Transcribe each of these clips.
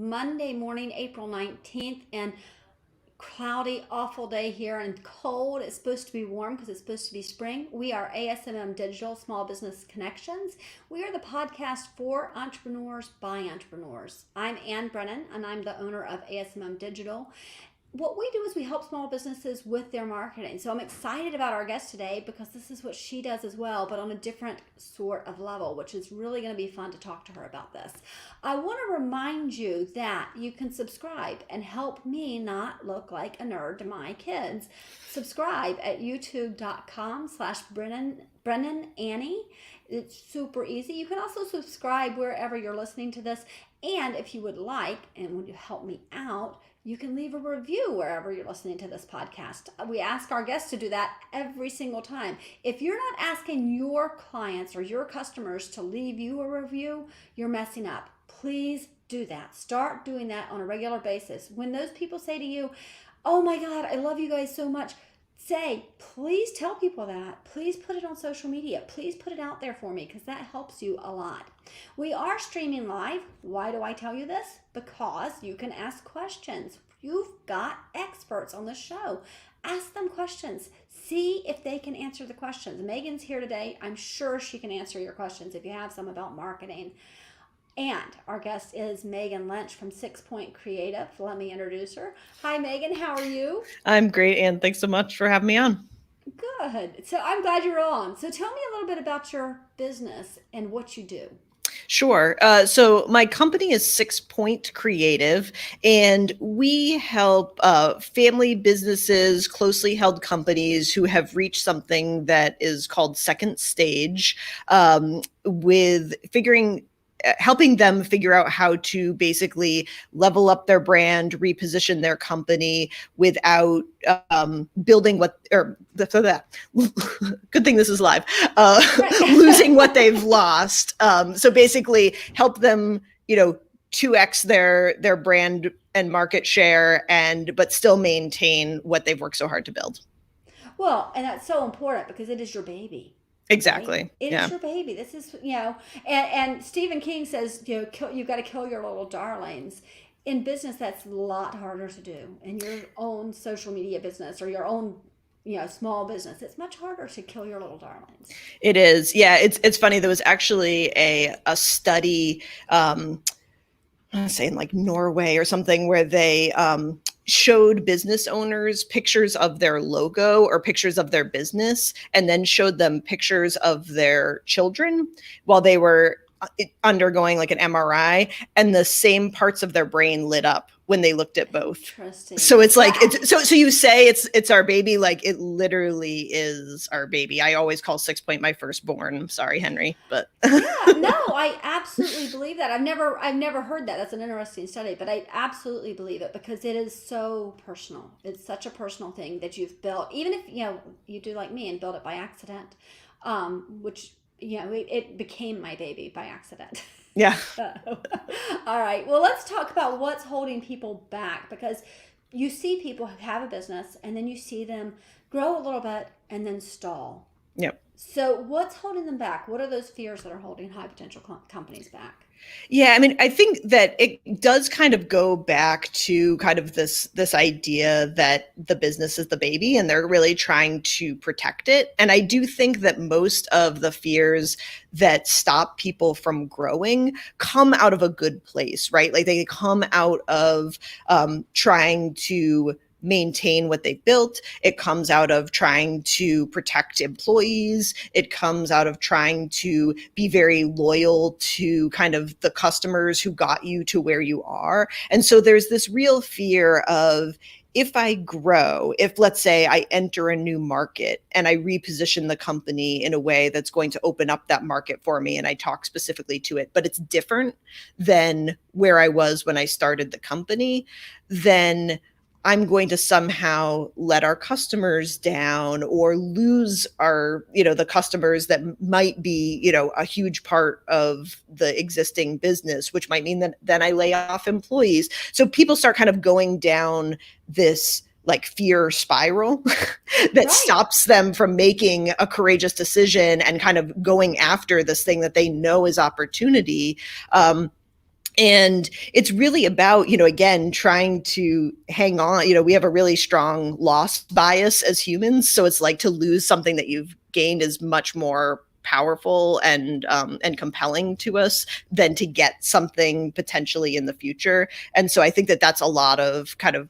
Monday morning, April 19th, and cloudy, awful day here and cold. It's supposed to be warm because it's supposed to be spring. We are ASMM Digital Small Business Connections. We are the podcast for entrepreneurs by entrepreneurs. I'm Ann Brennan, and I'm the owner of ASMM Digital. What we do is we help small businesses with their marketing. So I'm excited about our guest today because this is what she does as well, but on a different sort of level, which is really going to be fun to talk to her about this. I want to remind you that you can subscribe and help me not look like a nerd to my kids. Subscribe at youtube.com/Brennan Annie. It's super easy. You can also subscribe wherever you're listening to this. And if you would like, and would you help me out, you can leave a review wherever you're listening to this podcast. We ask our guests to do that every single time. If you're not asking your clients or your customers to leave you a review, you're messing up. Please do that. Start doing that on a regular basis. When those people say to you, "Oh my God, I love you guys so much," say, please tell people that. Please put it on social media. Please put it out there for me because that helps you a lot. We are streaming live. Why do I tell you this? Because you can ask questions. You've got experts on the show. Ask them questions. See if they can answer the questions. Megan's here today. I'm sure she can answer your questions if you have some about marketing. And our guest is Meghan Lynch from 6 Point Creative. Let me introduce her. Hi, Meghan. How are you? I'm great, Ann. Thanks so much for having me on. Good. So I'm glad you're on. So tell me a little bit about your business and what you do. Sure. So my company is 6 Point Creative, and we help family businesses, closely held companies who have reached something that is called second stage, with helping them figure out how to basically level up their brand, reposition their company without building that. Good thing this is live. Losing what they've lost. So basically, help them, 2x their brand and market share, but still maintain what they've worked so hard to build. Well, and that's so important because it is your baby. Exactly. Right? It is your baby. This is, and Stephen King says, you've got to kill your little darlings. In business, that's a lot harder to do. In your own social media business or your own, small business, it's much harder to kill your little darlings. It is. Yeah. It's funny. There was actually a study, I'm saying like Norway or something, where they, showed business owners pictures of their logo or pictures of their business, and then showed them pictures of their children while they were undergoing like an MRI, and the same parts of their brain lit up when they looked at both. Interesting. So it's like, so you say it's our baby, like it literally is our baby. I always call 6 Point my firstborn. I'm sorry, Henry, but yeah, no, I absolutely believe that. I've never heard that. That's an interesting study, but I absolutely believe it because it is so personal. It's such a personal thing that you've built, even if you do like me and build it by accident, which it became my baby by accident. Yeah. All right. Well, let's talk about what's holding people back, because you see people who have a business and then you see them grow a little bit and then stall. Yep. So what's holding them back? What are those fears that are holding high potential companies back? Yeah, I mean, I think that it does kind of go back to kind of this idea that the business is the baby and they're really trying to protect it. And I do think that most of the fears that stop people from growing come out of a good place, right? Like they come out of trying to maintain what they built. It comes out of trying to protect employees. It comes out of trying to be very loyal to kind of the customers who got you to where you are. And so there's this real fear of, if I grow, if let's say I enter a new market and I reposition the company in a way that's going to open up that market for me, and I talk specifically to it, but it's different than where I was when I started the company, then I'm going to somehow let our customers down or lose our, the customers that might be, a huge part of the existing business, which might mean that then I lay off employees. So people start kind of going down this like fear spiral that stops them from making a courageous decision and kind of going after this thing that they know is opportunity. And it's really about, again, trying to hang on. We have a really strong loss bias as humans. So it's like to lose something that you've gained is much more powerful and compelling to us than to get something potentially in the future. And so I think that that's a lot of kind of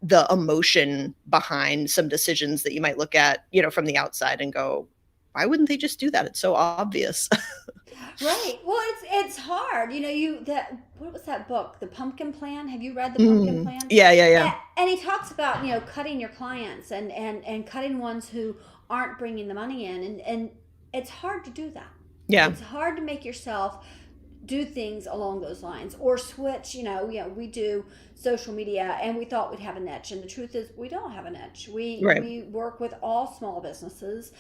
the emotion behind some decisions that you might look at, from the outside and go, why wouldn't they just do that? It's so obvious. Right. Well, it's hard. What was that book? The Pumpkin Plan. Have you read the Pumpkin Plan? Yeah, yeah, yeah. And he talks about cutting your clients and cutting ones who aren't bringing the money in, and it's hard to do that. Yeah. It's hard to make yourself do things along those lines or switch. We do social media and we thought we'd have a niche, and the truth is we don't have a niche. We work with all small businesses.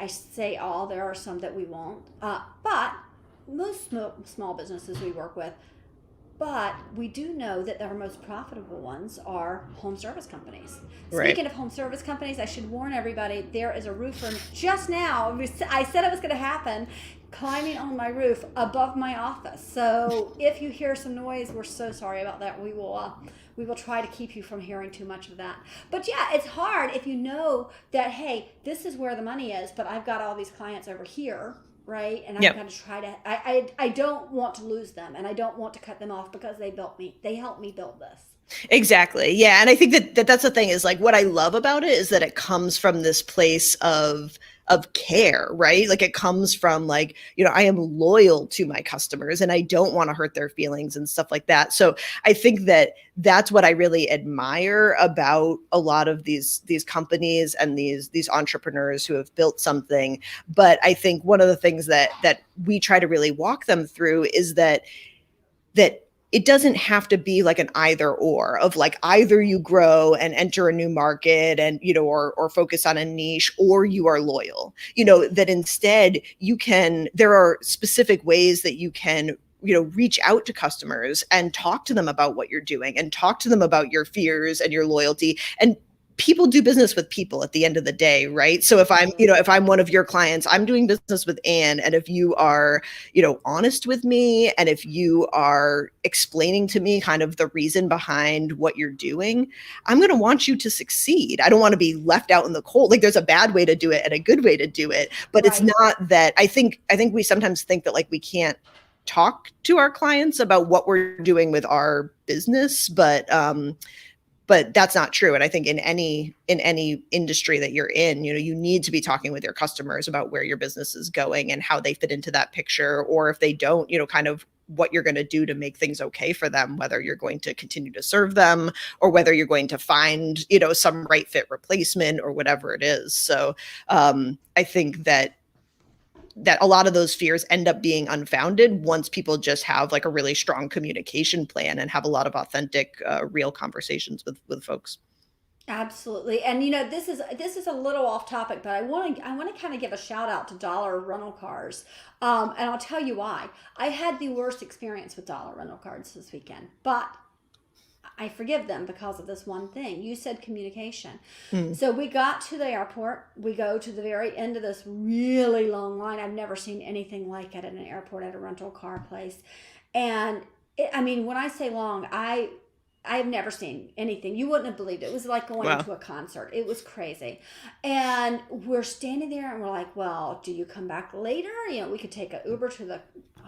I say all, there are some that we won't, but most small businesses we work with. But we do know that our most profitable ones are home service companies. Right. Speaking of home service companies, I should warn everybody, there is a roofer just now, I said it was going to happen, climbing on my roof above my office. So if you hear some noise, we're so sorry about that. We will try to keep you from hearing too much of that. But yeah, it's hard if you know that, hey, this is where the money is, but I've got all these clients over here, right? And I've got to try to, I don't want to lose them, and I don't want to cut them off because they helped me build this. Exactly. Yeah. And I think that's the thing, is like, what I love about it is that it comes from this place of care, right? Like it comes from like, I am loyal to my customers and I don't want to hurt their feelings and stuff like that. So I think that that's what I really admire about a lot of these companies and these entrepreneurs who have built something. But I think one of the things that we try to really walk them through is that it doesn't have to be like an either or of like either you grow and enter a new market and, or focus on a niche, or you are loyal, that instead there are specific ways that you can, reach out to customers and talk to them about what you're doing and talk to them about your fears and your loyalty. And people do business with people at the end of the day, right? So if I'm one of your clients, I'm doing business with Anne, and if you are, honest with me, and if you are explaining to me kind of the reason behind what you're doing, I'm going to want you to succeed. I don't want to be left out in the cold. Like there's a bad way to do it and a good way to do it, but It's not that. I think we sometimes think that like we can't talk to our clients about what we're doing with our business, but that's not true. And I think in any industry that you're in, you need to be talking with your customers about where your business is going and how they fit into that picture. Or if they don't, kind of what you're going to do to make things okay for them, whether you're going to continue to serve them or whether you're going to find, some right fit replacement or whatever it is. So I think that a lot of those fears end up being unfounded once people just have like a really strong communication plan and have a lot of authentic, real conversations with folks. Absolutely. And this is a little off topic, but I want to kind of give a shout out to dollar rental cars. And I'll tell you why. I had the worst experience with dollar rental cars this weekend, but I forgive them because of this one thing. You said communication. So we got to the airport. We go to the very end of this really long line. I've never seen anything like it at an airport at a rental car place. And when I say long, I've never seen anything. You wouldn't have believed it. It was like going to a concert. It was crazy. And we're standing there and we're like, well, do you come back later? We could take an Uber to the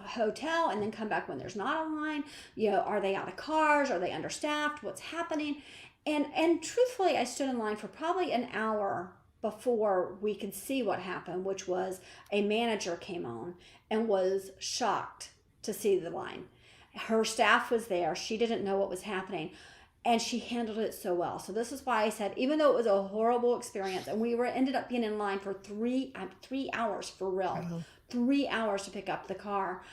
hotel and then come back when there's not a line. Are they out of cars? Are they understaffed? What's happening? And truthfully, I stood in line for probably an hour before we could see what happened, which was a manager came on and was shocked to see the line. Her staff was there. She didn't know what was happening, and she handled it so well. So this is why I said, even though it was a horrible experience, and we ended up being in line for 3 hours for real, 3 hours to pick up the car.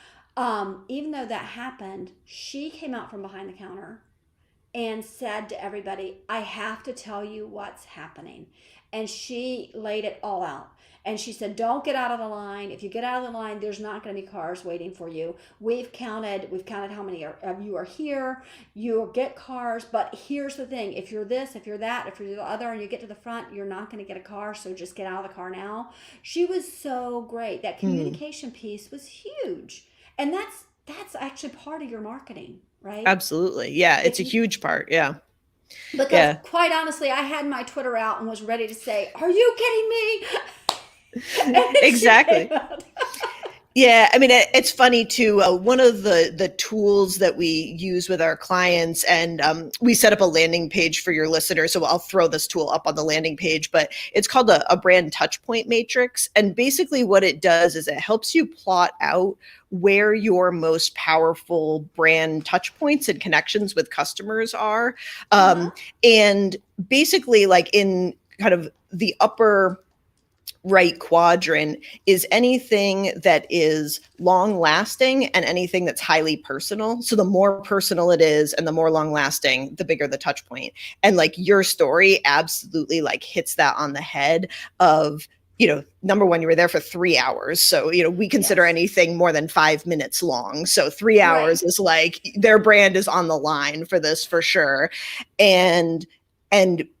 Even though that happened, she came out from behind the counter and said to everybody, I have to tell you what's happening. And she laid it all out. And she said, don't get out of the line. If you get out of the line, there's not going to be cars waiting for you. We've counted how many of you are here. You'll get cars. But here's the thing. If you're this, if you're that, if you're the other, and you get to the front, you're not going to get a car. So just get out of the car now. She was so great. That communication piece was huge. And that's actually part of your marketing, right? Absolutely. Yeah, If it's a you, huge part. Yeah. because Yeah. quite honestly, I had my Twitter out and was ready to say, "Are you kidding me?" And then she came Exactly. out. Yeah, I mean, it's funny too. One of the tools that we use with our clients, and we set up a landing page for your listeners. So I'll throw this tool up on the landing page, but it's called a brand touchpoint matrix. And basically, what it does is it helps you plot out where your most powerful brand touch points and connections with customers are, Uh-huh. and basically, like in kind of the upper right quadrant is anything that is long lasting and anything that's highly personal. So the more personal it is and the more long lasting, the bigger the touch point. And like your story absolutely like hits that on the head of, number one, you were there for 3 hours. So, we consider Yes. anything more than 5 minutes long. So 3 hours Right. is like their brand is on the line for this for sure. And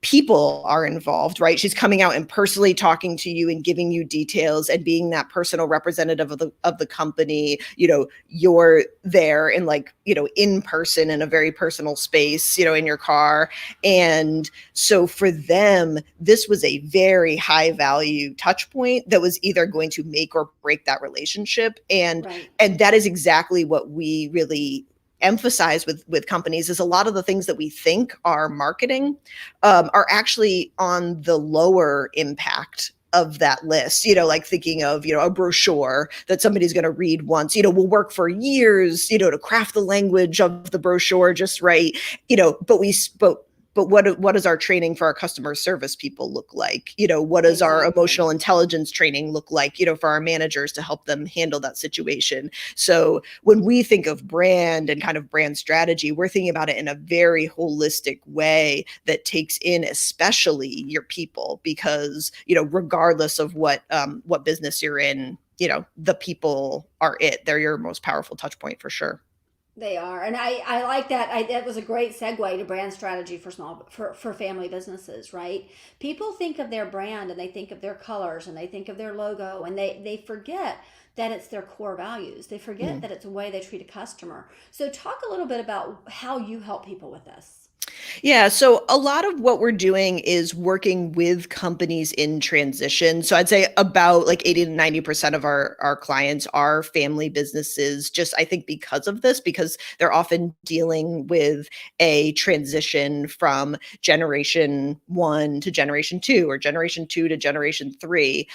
people are involved, right? She's coming out and personally talking to you and giving you details and being that personal representative of the company. You're there in like, in person in a very personal space, in your car. And so for them, this was a very high value touch point that was either going to make or break that relationship. And Right. and that is exactly what we really emphasize with companies is a lot of the things that we think are marketing are actually on the lower impact of that list, like thinking of, a brochure that somebody's going to read once, will work for years, to craft the language of the brochure just right, but what does our training for our customer service people look like? What does our Exactly. emotional intelligence training look like, for our managers to help them handle that situation? So when we think of brand and kind of brand strategy, we're thinking about it in a very holistic way that takes in especially your people, because, regardless of what business you're in, the people are it. They're your most powerful touch point for sure. They are, and I like that. That was a great segue to brand strategy for for family businesses, right? People think of their brand and they think of their colors and they think of their logo and they forget that it's their core values. They forget Mm. that it's a way they treat a customer. So talk a little bit about how you help people with this. Yeah, so a lot of what we're doing is working with companies in transition. So I'd say about like 80 to 90% of our clients are family businesses, just I think because of this, because they're often dealing with a transition from generation one to generation two, or generation two to generation three.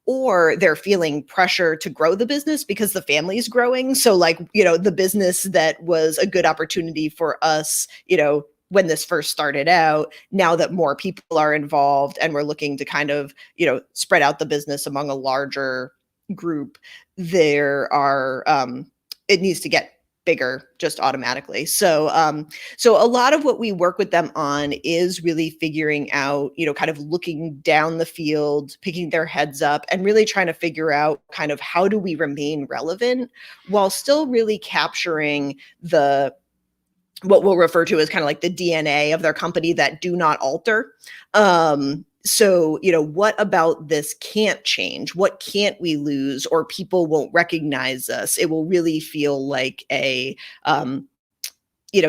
Or they're feeling pressure to grow the business because the family is growing. So, like, the business that was a good opportunity for us, when this first started out, now that more people are involved and we're looking to kind of, spread out the business among a larger group, there are, it needs to get bigger just automatically. So a lot of what we work with them on is really figuring out, kind of looking down the field, picking their heads up, and really trying to figure out kind of how do we remain relevant while still really capturing the what we'll refer to as kind of like the DNA of their company that do not alter. So, what about this can't change? What can't we lose? Or people won't recognize us. It will really feel like um,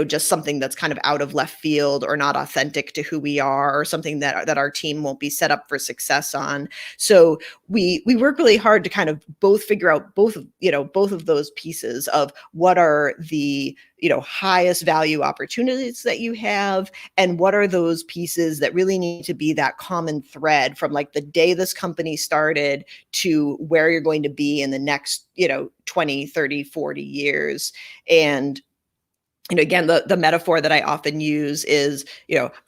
just something that's kind of out of left field or not authentic to who we are, or something that our team won't be set up for success on. So we work really hard to kind of both figure out both of those pieces of what are the, highest value opportunities that you have, and what are those pieces that really need to be that common thread from like the day this company started to where you're going to be in the next, 20, 30, 40 years. And again, the metaphor that I often use is,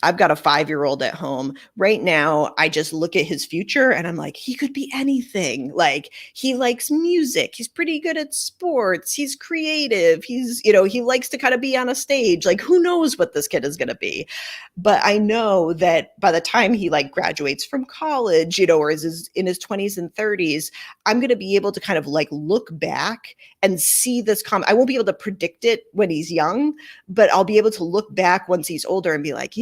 I've got a 5-year-old at home right now. I just look at his future and I'm like, he could be anything. Like, he likes music. He's pretty good at sports. He's creative. He likes to kind of be on a stage. Like, who knows what this kid is going to be? But I know that by the time he like graduates from college, or is in his 20s and 30s, I'm going to be able to kind of like look back and see this I won't be able to predict it when he's young, but I'll be able to look back once he's older and be like,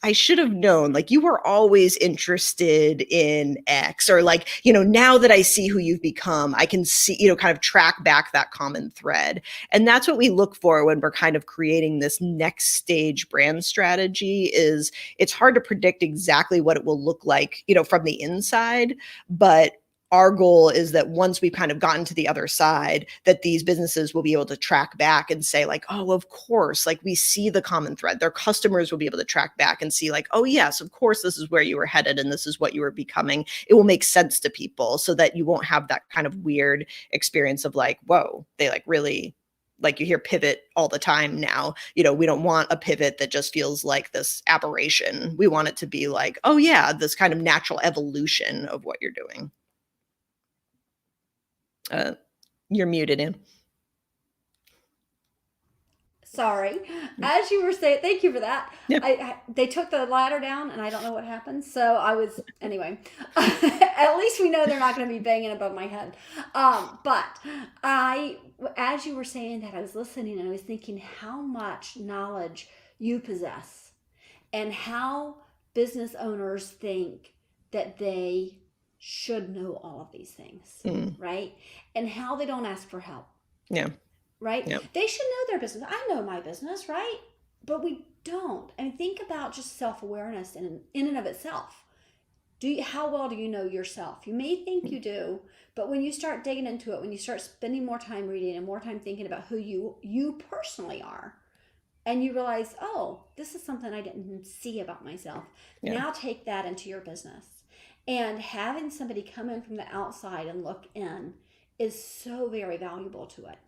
I should have known, like, you were always interested in X, or like, you know, now that I see who you've become, I can see, you know, kind of track back that common thread. And that's what we look for when we're kind of creating this next stage brand strategy. Is it's hard to predict exactly what it will look like, you know, from the inside, but our goal is that once we've kind of gotten to the other side, that these businesses will be able to track back and say like, oh, of course, like we see the common thread. Their customers will be able to track back and see like, oh yes, of course, this is where you were headed and this is what you were becoming. It will make sense to people so that you won't have that kind of weird experience of like, whoa, they like really, like you hear pivot all the time now. You know, we don't want a pivot that just feels like this aberration. We want it to be like, oh yeah, this kind of natural evolution of what you're doing. You're muted, in. Sorry. As you were saying, thank you for that. Yep. They took the ladder down, and I don't know what happened. So I was anyway. At least we know they're not going to be banging above my head. But as you were saying that, I was listening and I was thinking how much knowledge you possess, and how business owners think that they should know all of these things, right? And how they don't ask for help. Yeah. Right? Yeah. They should know their business. I know my business, right? But we don't. I mean, think about just self-awareness in and of itself. How well do you know yourself? You may think you do, but when you start digging into it, when you start spending more time reading and more time thinking about who you personally are, and you realize, oh, this is something I didn't see about myself. Yeah. Now take that into your business. And having somebody come in from the outside and look in is so very valuable to it.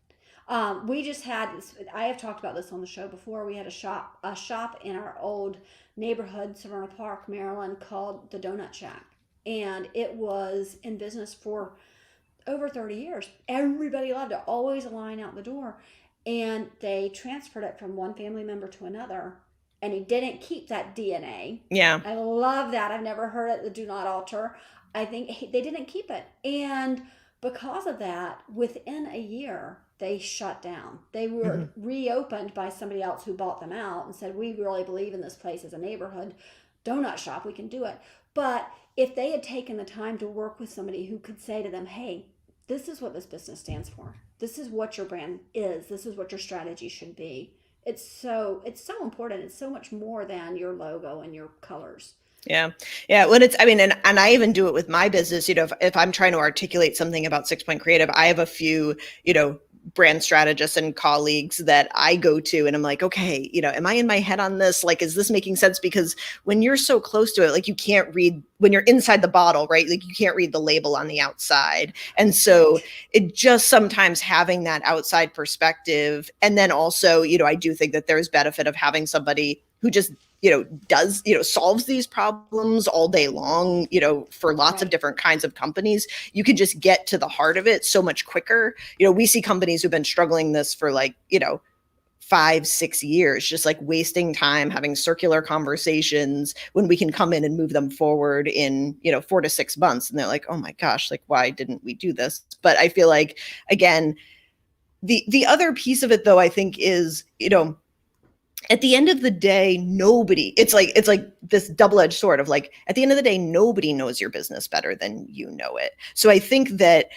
We just had this, I have talked about this on the show before. We had a shop in our old neighborhood, Severna Park, Maryland, called the Donut Shack. And it was in business for over 30 years. Everybody loved it, always a line out the door. And they transferred it from one family member to another. And he didn't keep that DNA. Yeah. I love that. I've never heard it, the do not alter. I think they didn't keep it. And because of that, within a year, they shut down. They were reopened by somebody else who bought them out and said, we really believe in this place as a neighborhood donut shop. We can do it. But if they had taken the time to work with somebody who could say to them, hey, this is what this business stands for. This is what your brand is. This is what your strategy should be. It's so important. It's so much more than your logo and your colors. Yeah. Yeah. When it's, I mean, and I even do it with my business, you know, if I'm trying to articulate something about 6 Point Creative, I have a few, you know, brand strategists and colleagues that I go to and I'm like, okay, you know, am I in my head on this? Like, is this making sense? Because when you're so close to it, like you can't read when you're inside the bottle, right? Like you can't read the label on the outside. And so it just sometimes having that outside perspective. And then also, you know, I do think that there's benefit of having somebody who just, you know, does, you know, solves these problems all day long, you know, for lots of different kinds of companies. You can just get to the heart of it so much quicker. You know, we see companies who've been struggling this for like, you know, 5-6 years, just like wasting time having circular conversations when we can come in and move them forward in, you know, 4 to 6 months. And they're like, oh my gosh, like, why didn't we do this? But I feel like, again, the other piece of it though, I think is, you know, at the end of the day, it's like this double-edged sword of like, at the end of the day, nobody knows your business better than you know it. So I think that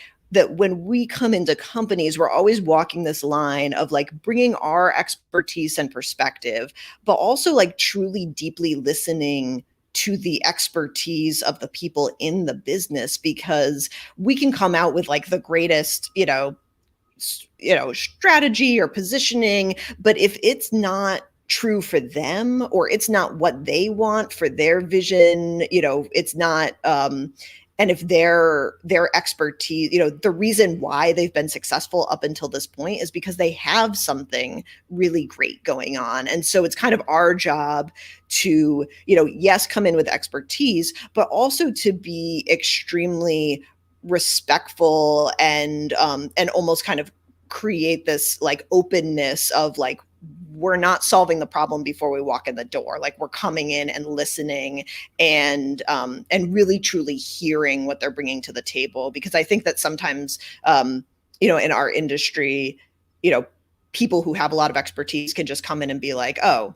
when we come into companies, we're always walking this line of like bringing our expertise and perspective, but also like truly deeply listening to the expertise of the people in the business, because we can come out with like the greatest, you know, strategy or positioning, but if it's not true for them, or it's not what they want for their vision, you know, it's not, and if their expertise, you know, the reason why they've been successful up until this point is because they have something really great going on. And so it's kind of our job to, you know, yes, come in with expertise, but also to be extremely respectful and almost kind of create this like openness of like, we're not solving the problem before we walk in the door. Like we're coming in and listening and really truly hearing what they're bringing to the table. Because I think that sometimes, you know, in our industry, you know, people who have a lot of expertise can just come in and be like, oh,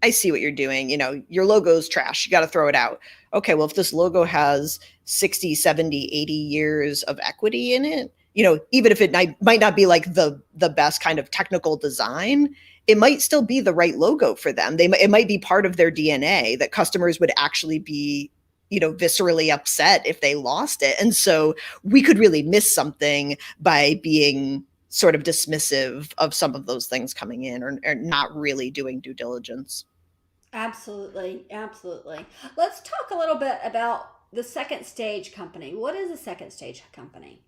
I see what you're doing. Your logo's trash. You got to throw it out. Okay, well, if this logo has 60, 70, 80 years of equity in it, even if it might not be like the best kind of technical design, it might still be the right logo for them. It might be part of their DNA that customers would actually be, viscerally upset if they lost it. And so we could really miss something by being sort of dismissive of some of those things coming in, or not really doing due diligence. Absolutely, absolutely. Let's talk a little bit about the second stage company. What is a second stage company?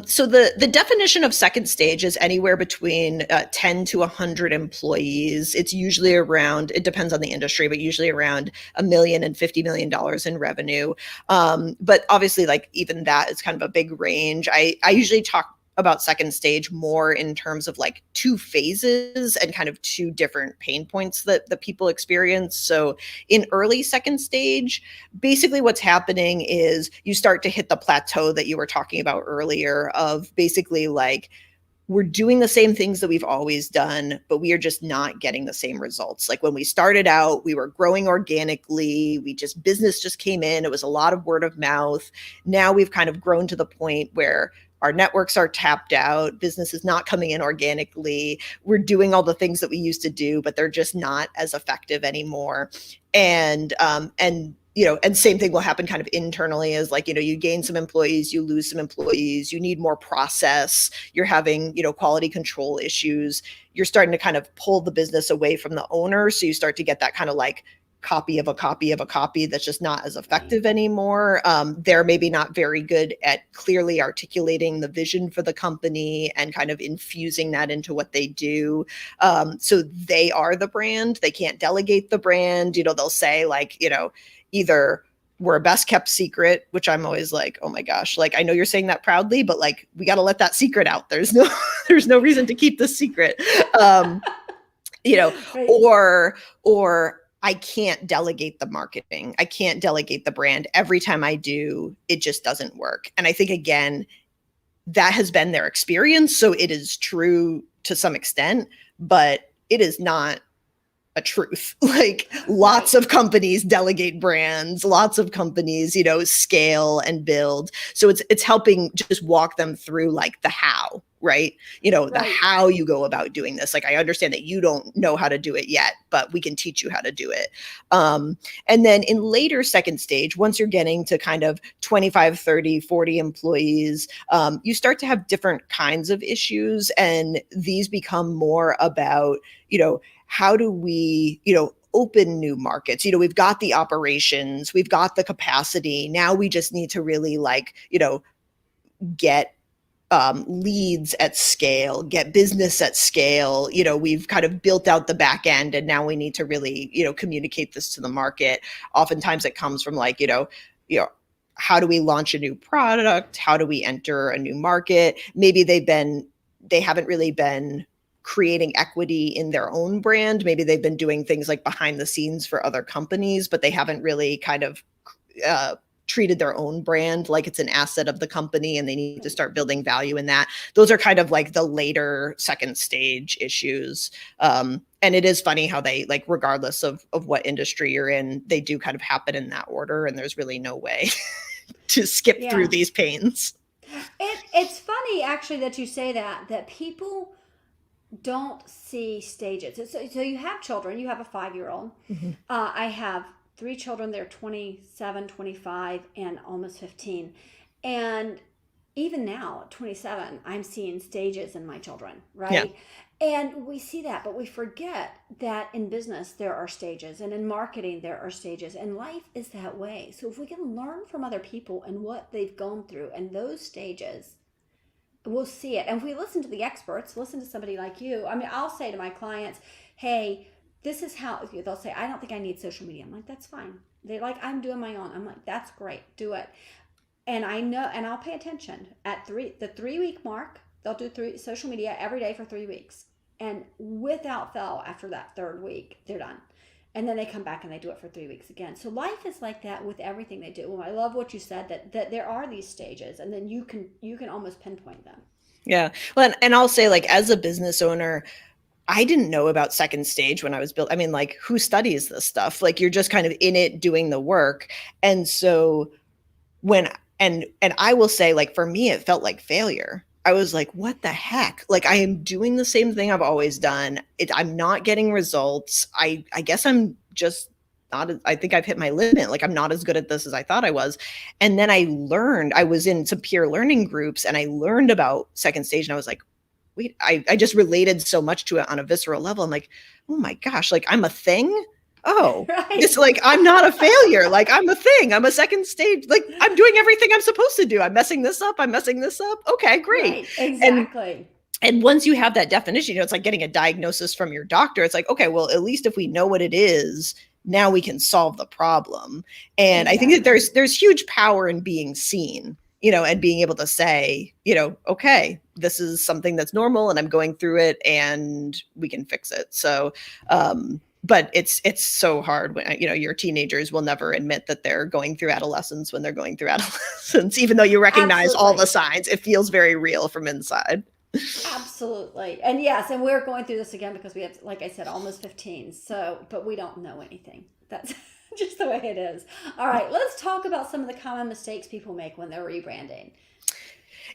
So the definition of second stage is anywhere between 10 to 100 employees. It's usually around, it depends on the industry, but usually around $1 million and $50 million in revenue. But obviously, like, even that is kind of a big range. I usually talk about second stage more in terms of like two phases and kind of two different pain points that the people experience. So in early second stage, basically what's happening is you start to hit the plateau that you were talking about earlier, of basically like, we're doing the same things that we've always done, but we are just not getting the same results. Like when we started out, we were growing organically. Business just came in. It was a lot of word of mouth. Now we've kind of grown to the point where our networks are tapped out. Business is not coming in organically. We're doing all the things that we used to do, but they're just not as effective anymore. And same thing will happen kind of internally, as like, you gain some employees, you lose some employees, you need more process, you're having, quality control issues. You're starting to kind of pull the business away from the owner. So you start to get that kind of like copy of a copy of a copy that's just not as effective anymore. They're maybe not very good at clearly articulating the vision for the company and kind of infusing that into what they do. So they are the brand. They can't delegate the brand. They'll say like, either we're a best kept secret, which I'm always like, oh my gosh, like, I know you're saying that proudly, but like, we got to let that secret out. There's no reason to keep the secret. Right. or I can't delegate the marketing. I can't delegate the brand. Every time I do, it just doesn't work. And I think, again, that has been their experience. So it is true to some extent, but it is not a truth. Like, lots of companies delegate brands, lots of companies, scale and build. So it's helping just walk them through like the how, right? The how you go about doing this. Like, I understand that you don't know how to do it yet, but we can teach you how to do it. And then in later second stage, once you're getting to kind of 25, 30, 40 employees, you start to have different kinds of issues. And these become more about, how do we, open new markets? We've got the operations, we've got the capacity. Now we just need to really like, get leads at scale, get business at scale. We've kind of built out the back end, and now we need to really, communicate this to the market. Oftentimes it comes from like, how do we launch a new product? How do we enter a new market? Maybe they haven't really been creating equity in their own brand. Maybe they've been doing things like behind the scenes for other companies, but they haven't really kind of treated their own brand like it's an asset of the company, and they need to start building value in that. Those are kind of like the later second stage issues. And it is funny how they, like, regardless of what industry you're in, they do kind of happen in that order, and there's really no way to skip through these pains. It's funny actually that you say that people don't see stages. So you have children. You have a 5-year-old. Mm-hmm. I have 3 children. They're 27, 25, and almost 15. And even now, at 27, I'm seeing stages in my children, right? Yeah. And we see that, but we forget that in business, there are stages, and in marketing, there are stages, and life is that way. So if we can learn from other people and what they've gone through and those stages, we'll see it. And if we listen to the experts, listen to somebody like you. I mean, I'll say to my clients, hey, this is how, they'll say, I don't think I need social media. I'm like, that's fine. They're like, I'm doing my own. I'm like, that's great. Do it. And I know, and I'll pay attention at the 3-week mark. They'll do social media every day for 3 weeks. And without fail, after that 3rd week, they're done. And then they come back and they do it for 3 weeks again. So life is like that with everything they do. Well, I love what you said, that there are these stages, and then you can almost pinpoint them. Yeah. Well, and I'll say, like, as a business owner, I didn't know about second stage when I was built. I mean, like, who studies this stuff? Like, you're just kind of in it doing the work. And so when and I will say, like, for me, it felt like failure. I was like, what the heck? Like, I am doing the same thing I've always done. I'm not getting results. I guess I'm just not, I think I've hit my limit. Like, I'm not as good at this as I thought I was. And then I was in some peer learning groups and I learned about second stage and I was like, wait, I just related so much to it on a visceral level. I'm like, oh my gosh, like, I'm a thing. Oh, Right. it's like, I'm not a failure. Like, I'm a thing. I'm a second stage. Like, I'm doing everything I'm supposed to do. I'm messing this up. I'm messing this up. Okay, great. Right, exactly. And once you have that definition, it's like getting a diagnosis from your doctor. It's like, okay, well, at least if we know what it is, now we can solve the problem. And exactly. I think that there's huge power in being seen, and being able to say, okay, this is something that's normal and I'm going through it and we can fix it. So, but it's so hard when, your teenagers will never admit that they're going through adolescence when they're going through adolescence, even though you recognize Absolutely. All the signs. It feels very real from inside. Absolutely. And yes, and we're going through this again because we have, like I said, almost 15. So, but we don't know anything. That's just the way it is. All right, let's talk about some of the common mistakes people make when they're rebranding.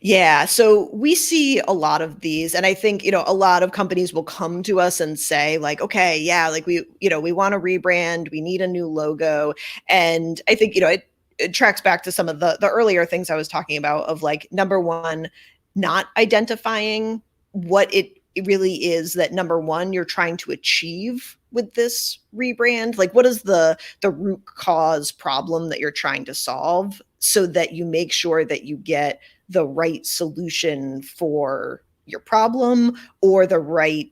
Yeah, so we see a lot of these, and I think, a lot of companies will come to us and say, like, okay, yeah, like, we want to rebrand, we need a new logo. And I think, it tracks back to some of the earlier things I was talking about of, like, number one, not identifying what it really is that, number one, you're trying to achieve with this rebrand. Like, what is the root cause problem that you're trying to solve, so that you make sure that you get the right solution for your problem, or the right,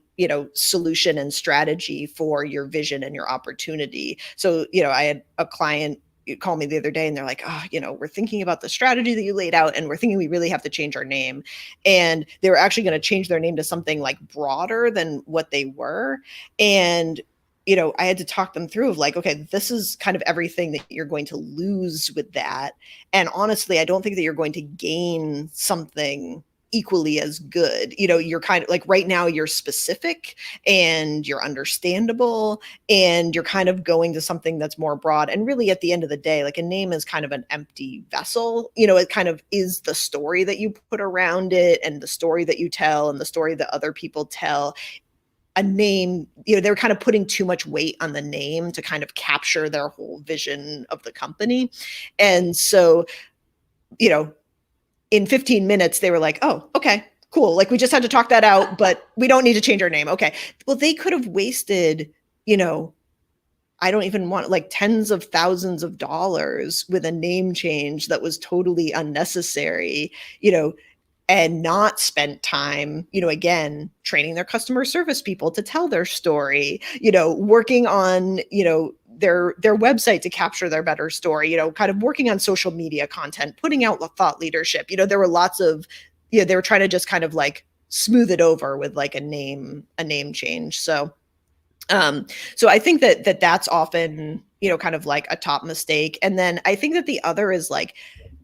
solution and strategy for your vision and your opportunity. So, I had a client call me the other day and they're like, oh, we're thinking about the strategy that you laid out and we're thinking we really have to change our name. And they were actually going to change their name to something like broader than what they were. And I had to talk them through of, like, okay, this is kind of everything that you're going to lose with that. And honestly, I don't think that you're going to gain something equally as good. You're kind of like, right now you're specific and you're understandable and you're kind of going to something that's more broad. And really, at the end of the day, like, a name is kind of an empty vessel. It kind of is the story that you put around it and the story that you tell and the story that other people tell. A name, they're kind of putting too much weight on the name to kind of capture their whole vision of the company. And so, in 15 minutes, they were like, oh, okay, cool. Like, we just had to talk that out, but we don't need to change our name. Okay. Well, they could have wasted, I don't even want, like, tens of thousands of dollars with a name change that was totally unnecessary, and not spent time, again, training their customer service people to tell their story, working on, their website to capture their better story, kind of working on social media content, putting out thought leadership. There were lots of, they were trying to just kind of, like, smooth it over with, like, a name change. So I think that that's often, kind of like a top mistake. And then I think that the other is, like,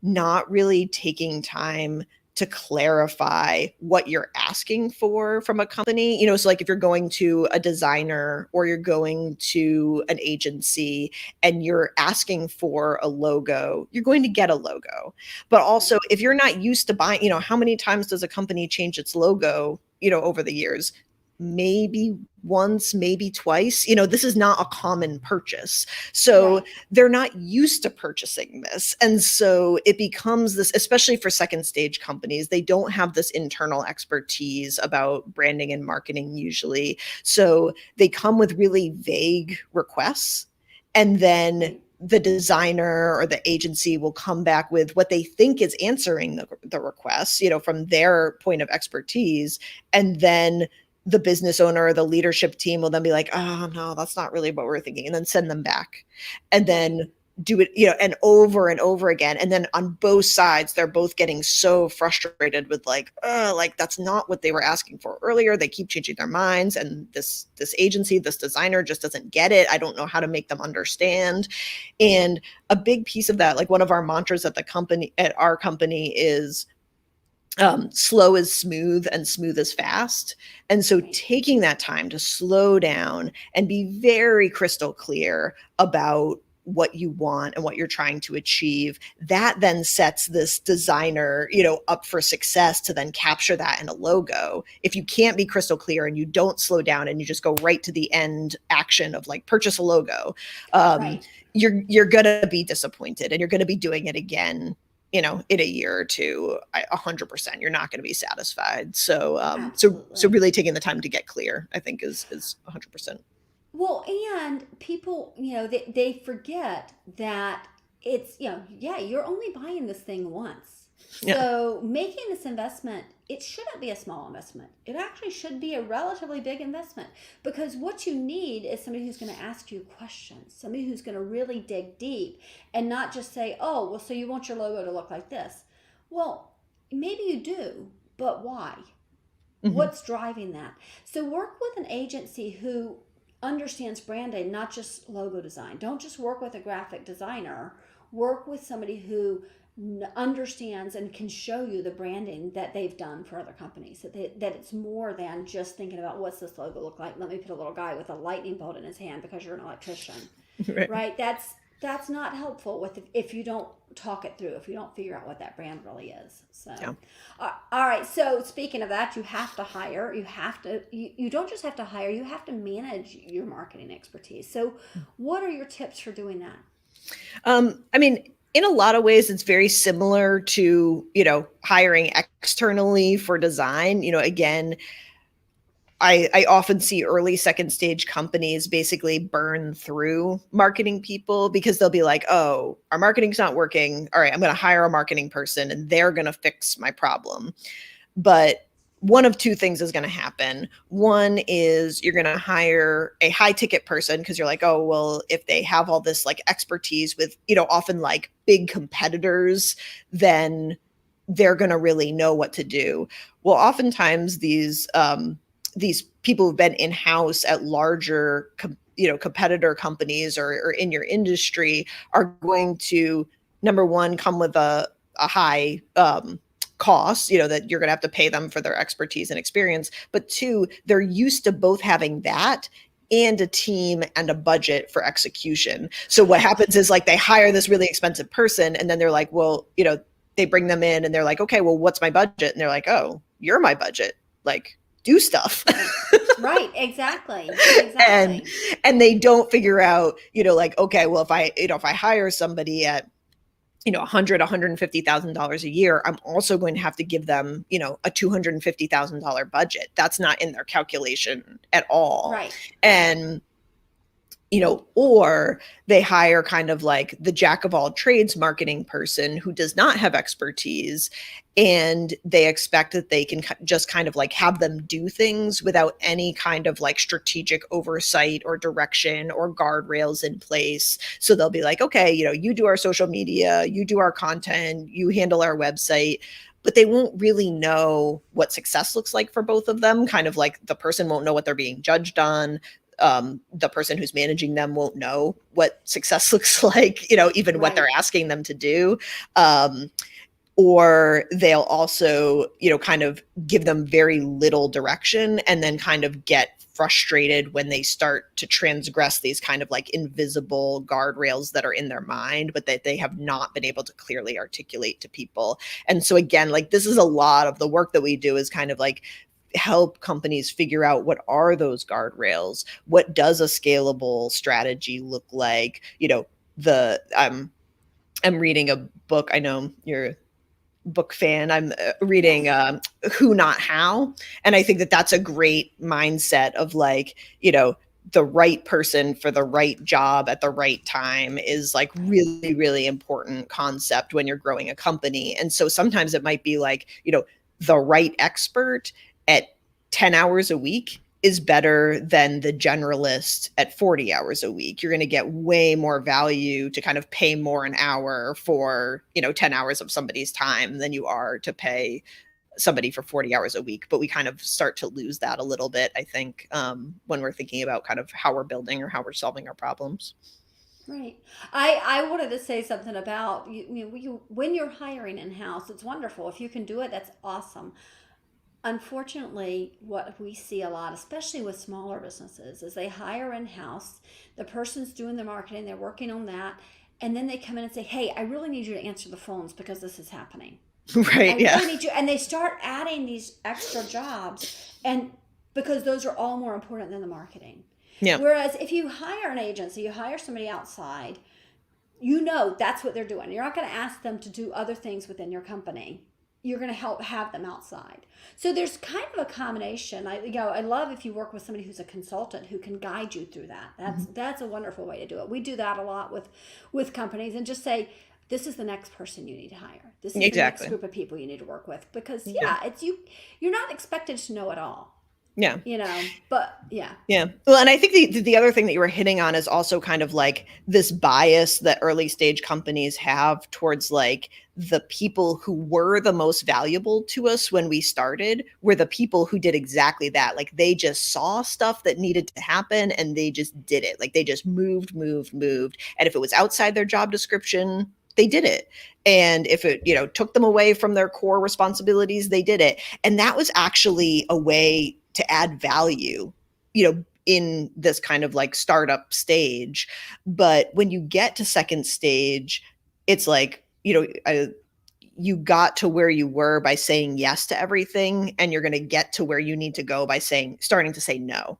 not really taking time to clarify what you're asking for from a company. So, like, if you're going to a designer or you're going to an agency and you're asking for a logo, you're going to get a logo. But also, if you're not used to buying, how many times does a company change its logo, over the years? Maybe once, maybe twice. This is not a common purchase. So right. They're not used to purchasing this. And so it becomes this, especially for second stage companies, they don't have this internal expertise about branding and marketing usually. So they come with really vague requests. And then the designer or the agency will come back with what they think is answering the requests, from their point of expertise. And then the business owner or the leadership team will then be like, oh, no, that's not really what we're thinking. And then send them back and then do it, and over and over again. And then on both sides, they're both getting so frustrated with, like, that's not what they were asking for earlier. They keep changing their minds. And this agency, this designer just doesn't get it. I don't know how to make them understand. And a big piece of that, like, one of our mantras at our company is, slow is smooth and smooth is fast. And so Right. taking that time to slow down and be very crystal clear about what you want and what you're trying to achieve, that then sets this designer, up for success to then capture that in a logo. If you can't be crystal clear and you don't slow down and you just go right to the end action of like purchase a logo, Right. you're gonna be disappointed and you're gonna be doing it again, in a year or two. 100%, you're not going to be satisfied. So Absolutely. really taking the time to get clear, I think is 100%. Well, and people, they forget that it's, yeah, you're only buying this thing once. Yeah. So making this investment, it shouldn't be a small investment. It actually should be a relatively big investment, because what you need is somebody who's going to ask you questions, somebody who's going to really dig deep and not just say, oh, well, so you want your logo to look like this. Well, maybe you do, but why? Mm-hmm. What's driving that? So work with an agency who understands branding, not just logo design. Don't just work with a graphic designer. Work with somebody who understands and can show you the branding that they've done for other companies. That it's more than just thinking about what's this logo look like. Let me put a little guy with a lightning bolt in his hand because you're an electrician, Right. right? That's not helpful with if you don't talk it through, if you don't figure out what that brand really is. So Yeah. all right, so speaking of that, you have to hire, you don't just have to hire, you have to manage your marketing expertise. So what are your tips for doing that? I mean, in a lot of ways, it's very similar to, hiring externally for design. Again, I often see early second stage companies basically burn through marketing people because they'll be like, oh, our marketing's not working. All right, I'm going to hire a marketing person and they're going to fix my problem. But one of two things is going to happen. One is you're going to hire a high ticket person because you're like, oh, well, if they have all this like expertise with, often like big competitors, then they're going to really know what to do. Well, oftentimes these people who've been in house at larger, competitor companies or in your industry are going to, number one, come with a high costs, that you're going to have to pay them for their expertise and experience. But two, they're used to both having that and a team and a budget for execution. So what happens is like they hire this really expensive person and then they're like, well, they bring them in and they're like, okay, well, what's my budget? And they're like, oh, you're my budget. Like, do stuff. Right. Right, exactly. and Exactly. and they don't figure out, like, okay, well, if I hire somebody at $150,000 a year, I'm also going to have to give them, a $250,000 budget. That's not in their calculation at all. Right. And, or they hire kind of like the jack of all trades marketing person who does not have expertise, and they expect that they can just kind of like have them do things without any kind of like strategic oversight or direction or guardrails in place. So they'll be like, okay, you do our social media, you do our content, you handle our website, but they won't really know what success looks like for both of them. Kind of like the person won't know what they're being judged on. The person who's managing them won't know what success looks like, even what Right. they're asking them to do. Or they'll also, kind of give them very little direction and then kind of get frustrated when they start to transgress these kind of like invisible guardrails that are in their mind, but that they have not been able to clearly articulate to people. And so again, like this is a lot of the work that we do is kind of like help companies figure out what are those guardrails, what does a scalable strategy look like. I'm reading a book. I know you're book fan. I'm reading Yes. Who Not How, and I think that that's a great mindset of like, the right person for the right job at the right time is like Right. really, really important concept when you're growing a company. And so sometimes it might be like, the right expert at 10 hours a week is better than the generalist at 40 hours a week. You're going to get way more value to kind of pay more an hour for, 10 hours of somebody's time than you are to pay somebody for 40 hours a week. But we kind of start to lose that a little bit, I think, when we're thinking about kind of how we're building or how we're solving our problems. Right. I wanted to say something about when you're hiring in house, it's wonderful. If you can do it, that's awesome. Unfortunately, what we see a lot, especially with smaller businesses, is they hire in house. The person's doing the marketing, they're working on that, and then they come in and say, "Hey, I really need you to answer the phones because this is happening. I Right. Yeah. really need you." And they start adding these extra jobs, and because those are all more important than the marketing. Yeah. Whereas if you hire an agency, you hire somebody outside, you know that's what they're doing. You're not going to ask them to do other things within your company. You're going to help have them outside. So there's kind of a combination. I love if you work with somebody who's a consultant who can guide you through that. That's a wonderful way to do it. We do that a lot with companies, and just say, this is the next person you need to hire. This is the next Exactly. group of people you need to work with, because Yeah. it's you. You're not expected to know it all. Yeah. But yeah. Yeah. Well, and I think the other thing that you were hitting on is also kind of like this bias that early stage companies have towards like the people who were the most valuable to us when we started were the people who did exactly that. Like they just saw stuff that needed to happen and they just did it. Like they just moved. And if it was outside their job description, they did it. And if it, took them away from their core responsibilities, they did it. And that was actually a way to add value, in this kind of like startup stage. But when you get to second stage, it's like, you got to where you were by saying yes to everything, and you're going to get to where you need to go by starting to say no.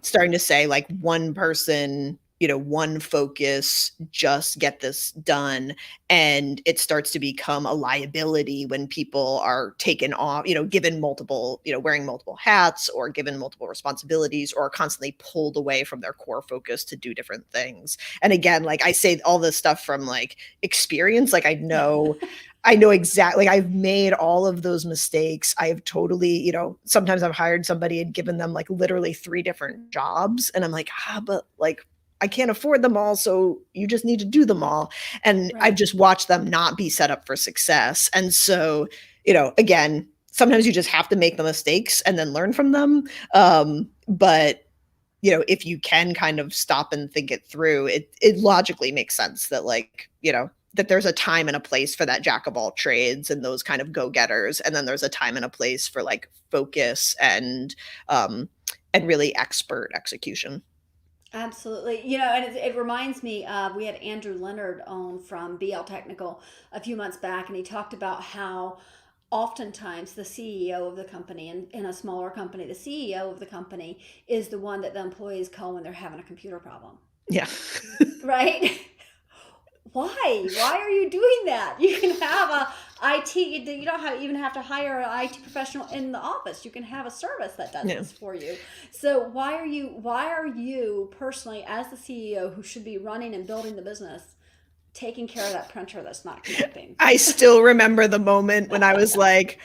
Starting to say like one person, one focus, just get this done. And it starts to become a liability when people are taken off, given multiple, wearing multiple hats or given multiple responsibilities or constantly pulled away from their core focus to do different things. And again, like I say all this stuff from like experience, like I know exactly. Like I've made all of those mistakes. I have totally, sometimes I've hired somebody and given them like literally 3 different jobs. And I'm like, but like, I can't afford them all. So you just need to do them all. And Right. I've just watched them not be set up for success. And so, again, sometimes you just have to make the mistakes and then learn from them. But if you can kind of stop and think it through, it logically makes sense that like, that there's a time and a place for that jack of all trades and those kind of go-getters. And then there's a time and a place for like focus and really expert execution. Absolutely. And it reminds me of, we had Andrew Leonard on from BL Technical a few months back, and he talked about how oftentimes the CEO of the company, in a smaller company, the CEO of the company is the one that the employees call when they're having a computer problem. Yeah. Right? Why are you doing that? You can have a IT. You don't even have to hire an IT professional in the office. You can have a service that does this for you. So why are you personally, as the CEO who should be running and building the business, taking care of that printer that's not connecting? I still remember the moment when I was like,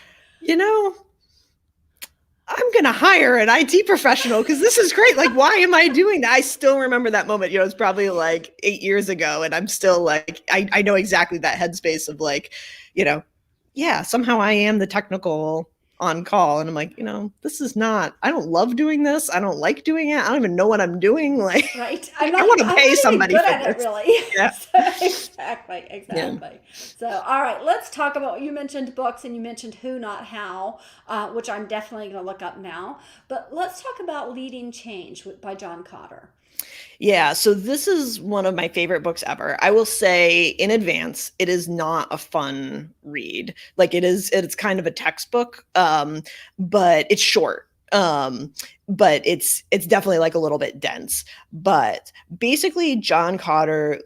I'm going to hire an IT professional because this is great. Like, why am I doing that? I still remember that moment. It's probably like 8 years ago. And I'm still like, I know exactly that headspace of like, yeah, somehow I am the technical on call. And I'm like, this is not, I don't love doing this. I don't like doing it. I don't even know what I'm doing. Like, right. I want to pay somebody good for at this. It, really. Yeah. Exactly. Yeah. So, all right, let's talk about, you mentioned books and you mentioned Who Not How, which I'm definitely going to look up now. But let's talk about Leading Change by John Cotter. Yeah, so this is one of my favorite books ever. I will say in advance, it is not a fun read. Like it's kind of a textbook, but it's short. But it's definitely like a little bit dense. But basically, John Cotter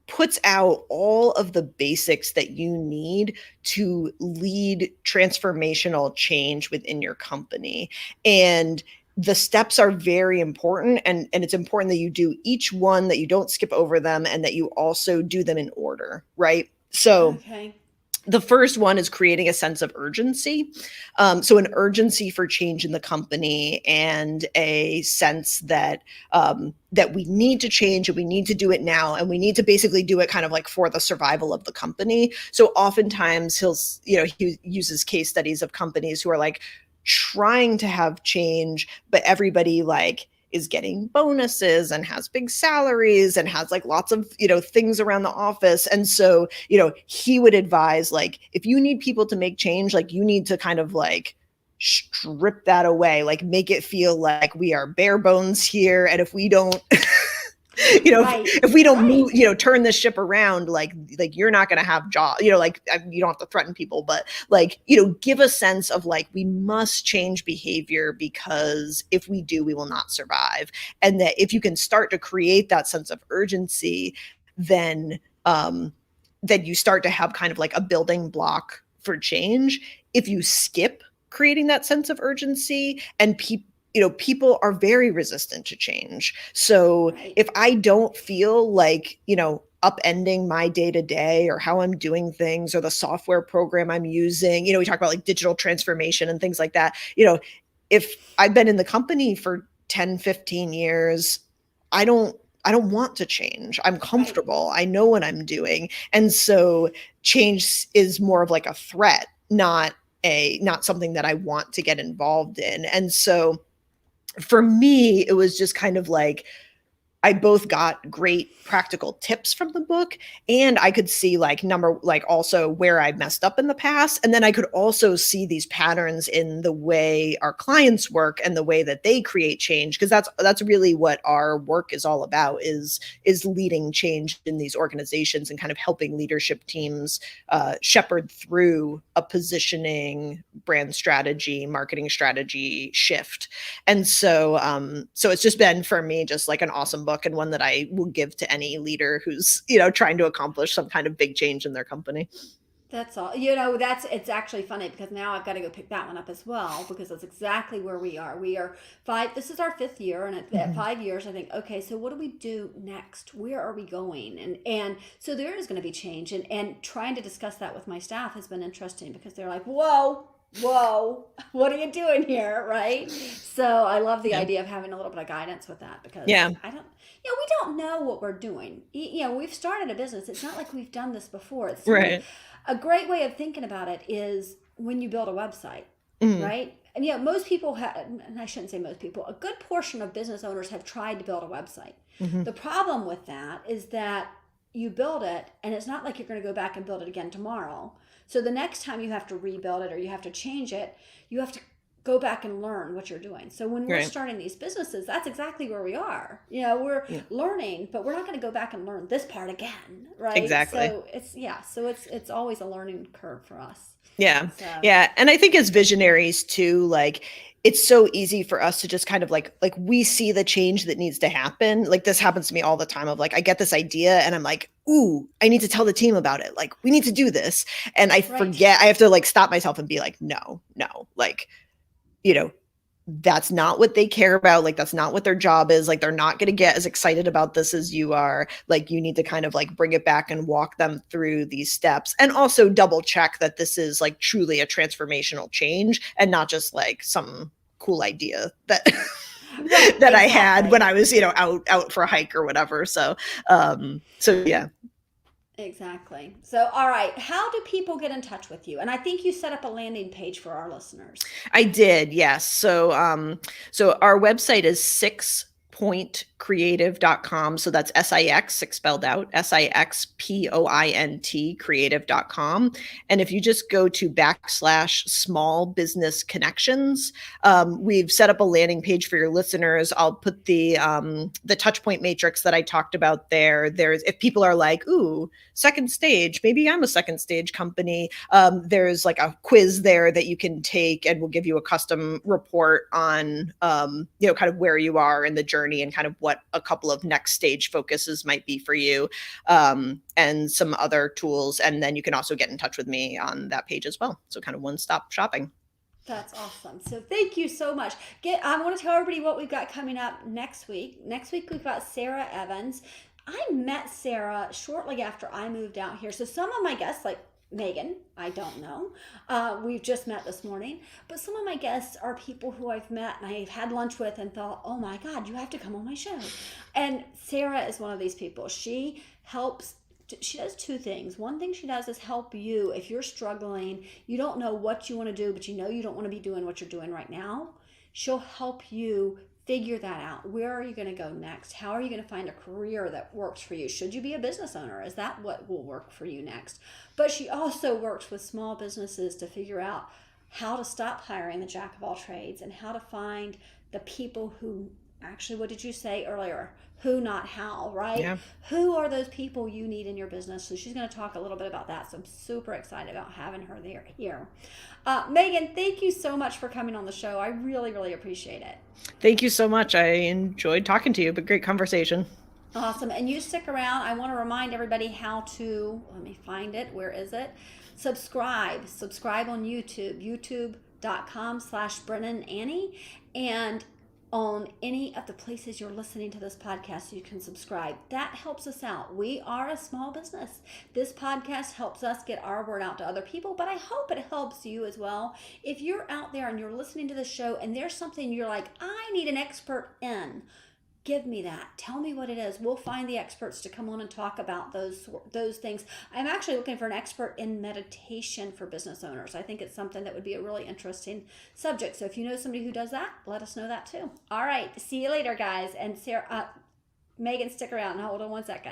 puts out all of the basics that you need to lead transformational change within your company. And the steps are very important, and it's important that you do each one, that you don't skip over them, and that you also do them in order, right? So the first one is creating a sense of urgency. So an urgency for change in the company and a sense that that we need to change and we need to do it now, and we need to basically do it kind of like for the survival of the company. So oftentimes he uses case studies of companies who are like trying to have change, but everybody like is getting bonuses and has big salaries and has like lots of, things around the office. And so, he would advise, like, if you need people to make change, like, you need to kind of like strip that away, like make it feel like we are bare bones here. And if we don't, Right. if we don't Right. move, turn this ship around, like you're not going to have jobs, like you don't have to threaten people, but like, give a sense of like, we must change behavior because if we do, we will not survive. And that if you can start to create that sense of urgency, then you start to have kind of like a building block for change. If you skip creating that sense of urgency, and people are very resistant to change. So Right. if I don't feel like, upending my day to day or how I'm doing things or the software program I'm using, we talk about like digital transformation and things like that. If I've been in the company for 10, 15 years, I don't want to change. I'm comfortable. Right. I know what I'm doing. And so change is more of like a threat, not something that I want to get involved in. And so for me, it was just kind of like, I both got great practical tips from the book, and I could see also where I messed up in the past. And then I could also see these patterns in the way our clients work and the way that they create change. Because that's really what our work is all about, is leading change in these organizations and kind of helping leadership teams shepherd through a positioning, brand strategy, marketing strategy shift. And so it's just been for me just like an awesome book, and one that I will give to any leader who's, trying to accomplish some kind of big change in their company. That's all. It's actually funny because now I've got to go pick that one up as well, because that's exactly where we are. We are this is our 5th year, and at 5 years, I think, okay, so what do we do next? Where are we going? And so there is going to be change, and trying to discuss that with my staff has been interesting, because they're like, whoa, what are you doing here? Right. So I love the idea of having a little bit of guidance with that, because we don't know what we're doing. We've started a business. It's not like we've done this before. It's right. A great way of thinking about it is when you build a website, right? And most people and I shouldn't say most people, a good portion of business owners have tried to build a website. The problem with that is that you build it, and it's not like you're going to go back and build it again tomorrow. So the next time you have to rebuild it or you have to change it, you have to go back and learn what you're doing. So when we're starting these businesses, that's exactly where we are. We're learning, but we're not going to go back and learn this part again, right? Exactly. So it's always a learning curve for us. Yeah. So. Yeah. And I think as visionaries too, like, it's so easy for us to just kind of like we see the change that needs to happen. Like, this happens to me all the time of like, I get this idea and I'm like, ooh, I need to tell the team about it. Like, we need to do this. And I forget, I have to like stop myself and be like, no, like, that's not what they care about. Like, that's not what their job is. Like, they're not going to get as excited about this as you are. Like, you need to kind of like bring it back and walk them through these steps, and also double check that this is like truly a transformational change and not just like some cool idea that that I had when I was, out for a hike or whatever. So yeah. Exactly. So, all right. How do people get in touch with you? And I think you set up a landing page for our listeners. I did. Yes. So our website is sixpointcreative.com. So that's SIX spelled out, SIXPOINT creative.com. And if you just go to /small business connections, we've set up a landing page for your listeners. I'll put the Touchpoint matrix that I talked about there. If people are like, ooh, second stage, maybe I'm a second stage company. There's like a quiz there that you can take, and we'll give you a custom report on, kind of where you are in the journey and kind of what a couple of next stage focuses might be for you, and some other tools. And then you can also get in touch with me on that page as well. So kind of one-stop shopping. That's awesome. So thank you so much. I want to tell everybody what we've got coming up next week. Next week, we've got Sarah Evans. I met Sarah shortly after I moved out here. So some of my guests, like Megan, I don't know. We've just met this morning. But some of my guests are people who I've met and I've had lunch with and thought, oh my God, you have to come on my show. And Sarah is one of these people. She does two things. One thing she does is help you if you're struggling, you don't know what you want to do, but you know you don't want to be doing what you're doing right now. She'll help you Figure that out. Where are you going to go next? How are you going to find a career that works for you? Should you be a business owner? Is that what will work for you next? But she also works with small businesses to figure out how to stop hiring the jack of all trades and how to find the people who actually, what did you say earlier? Who, not how, right? Yeah. Who are those people you need in your business? So she's going to talk a little bit about that. So I'm super excited about having her here. Meghan, thank you so much for coming on the show. I really, really appreciate it. Thank you so much. I enjoyed talking to you, but great conversation. Awesome. And you stick around. I want to remind everybody how to, let me find it. Where is it? Subscribe on YouTube, youtube.com/BrennanAnnie. And on any of the places you're listening to this podcast, you can subscribe. That helps us out. We are a small business. This podcast helps us get our word out to other people, but I hope it helps you as well. If you're out there and you're listening to the show and there's something you're like, I need an expert in, give me that. Tell me what it is. We'll find the experts to come on and talk about those things. I'm actually looking for an expert in meditation for business owners. I think it's something that would be a really interesting subject. So if you know somebody who does that, let us know that too. All right. See you later, guys. And Sarah, Meghan, stick around. Hold on one second.